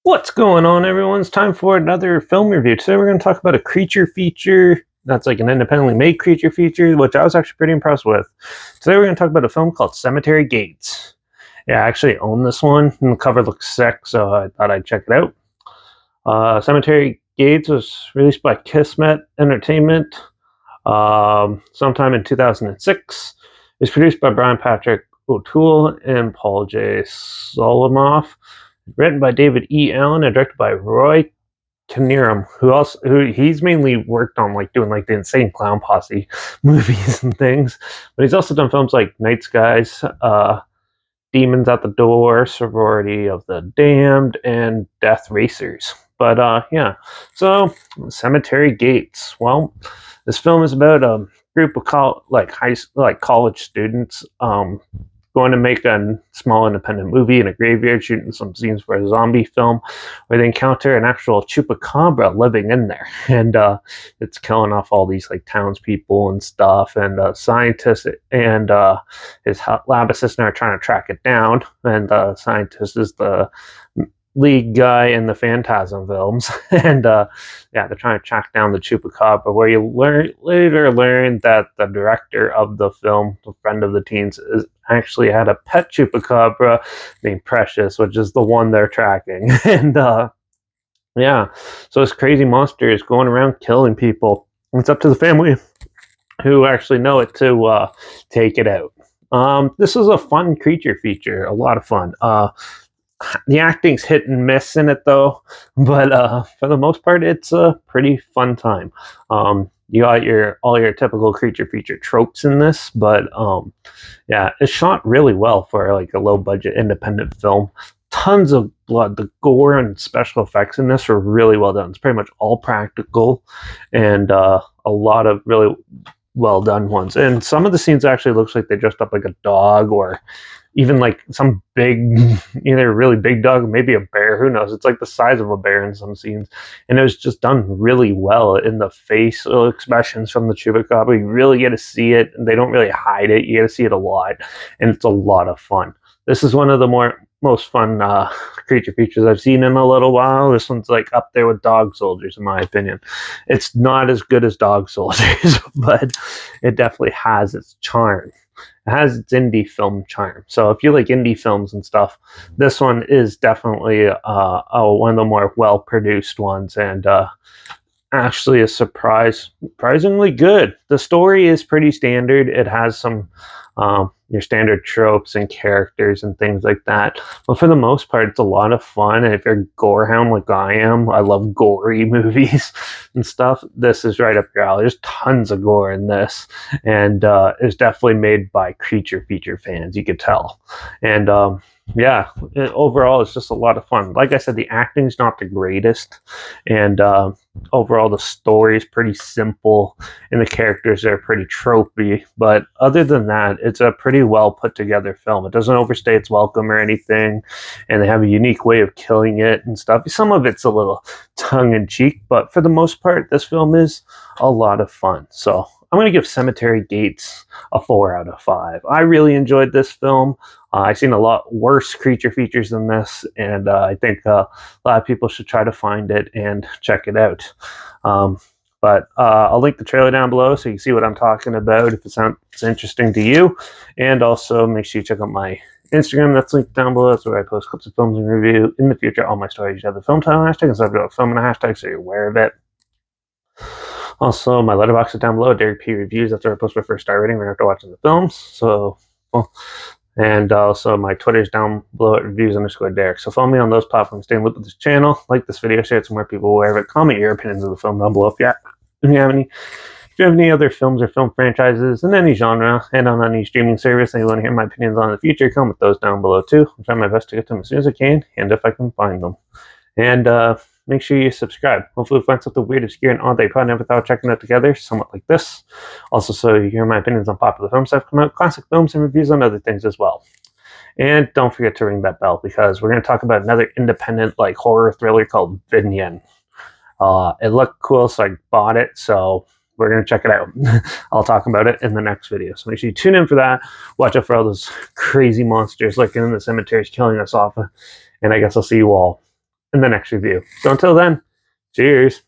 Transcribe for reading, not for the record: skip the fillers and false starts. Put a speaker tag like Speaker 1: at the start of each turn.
Speaker 1: What's going on, everyone? It's time for another film review. Today we're going to talk about a creature feature that's like an independently made creature feature, which I was actually pretty impressed with. Today we're going to talk about a film called Cemetery Gates. Yeah, I actually own this one, and the cover looks sick, so I thought I'd check it out. Cemetery Gates was released by Kismet Entertainment sometime in 2006. It's produced by Brian Patrick O'Toole and Paul J. Solomoff. Written by David E. Allen and directed by Roy Kinnear, who he's mainly worked on like doing like the Insane Clown Posse movies and things, but he's also done films like Night Skies, Demons at the Door, Sorority of the Damned, and Death Racers. But yeah, so Cemetery Gates. Well, this film is about a group of college students going to make a small independent movie in a graveyard, shooting some scenes for a zombie film, where they encounter an actual chupacabra living in there, and it's killing off all these like townspeople and stuff. And scientists and his lab assistant are trying to track it down, and the scientist is the lead guy in the Phantasm films, and yeah, they're trying to track down the chupacabra. Where you later learn that the director of the film, the friend of the teens, actually had a pet chupacabra named Precious, which is the one they're tracking. And yeah, so this crazy monster is going around killing people. It's up to the family who actually know it to take it out. This is a fun creature feature, a lot of fun. The acting's hit and miss in it though, but for the most part, it's a pretty fun time. You got all your typical creature feature tropes in this, but yeah, it's shot really well for like a low budget independent film. Tons of blood, the gore and special effects in this are really well done. It's pretty much all practical, and a lot of really well done ones. And some of the scenes actually looks like they dressed up like a dog, or even like some big, either a really big dog, maybe a bear, who knows. It's like the size of a bear in some scenes, and it was just done really well. In the facial expressions from the chupacabra, you really get to see it, and they don't really hide it. You get to see it a lot, and it's a lot of fun. This is one of the most fun creature features I've seen in a little while. This one's like up there with Dog Soldiers, in my opinion. It's not as good as Dog Soldiers, but it definitely has its charm. It has its indie film charm. So if you like indie films and stuff, this one is definitely one of the more well produced ones, and actually a surprisingly good. The story is pretty standard. It has some your standard tropes and characters and things like that, but for the most part, it's a lot of fun. And if you're a gorehound like I am, I love gory movies and stuff. This is right up your alley. There's tons of gore in this, and it's definitely made by creature feature fans. You could tell, and yeah, overall, it's just a lot of fun. Like I said, the acting's not the greatest, and overall, the story is pretty simple, and the characters are pretty tropey. But other than that, it's a pretty well put together film. It doesn't overstay its welcome or anything, and they have a unique way of killing it and stuff. Some of it's a little tongue in cheek, but for the most part, this film is a lot of fun. So I'm going to give Cemetery Gates a 4 out of 5. I really enjoyed this film. I've seen a lot worse creature features than this, and I think a lot of people should try to find it and check it out. But I'll link the trailer down below so you can see what I'm talking about if it sounds interesting to you. And also make sure you check out my Instagram. That's linked down below. That's where I post clips of films and review. In the future, all my stories have the film title hashtag instead of a film and a hashtag, so you're aware of it. Also, my Letterbox is down below. Derek P Reviews. That's where I post my first star rating right after watching the films. So, well, and also my Twitter's down below at reviews_Derek. So follow me on those platforms. Stay in loop with this channel. Like this video, share it so more people aware of it. Comment your opinions of the film down below if you have any other films or film franchises in any genre and on any streaming service and you want to hear my opinions on in the future, comment those down below too. I'll try my best to get to them as soon as I can and if I can find them. And make sure you subscribe. Hopefully we'll find something weird, obscure, and odd that you probably never thought of checking out together, somewhat like this. Also, so you hear my opinions on popular films that have come out, classic films, and reviews on other things as well. And don't forget to ring that bell because we're going to talk about another independent like horror thriller called Vinyan. It looked cool, so I bought it. So we're going to check it out. I'll talk about it in the next video. So make sure you tune in for that. Watch out for all those crazy monsters like in the cemeteries killing us off. And I guess I'll see you all in the next review. So until then, cheers.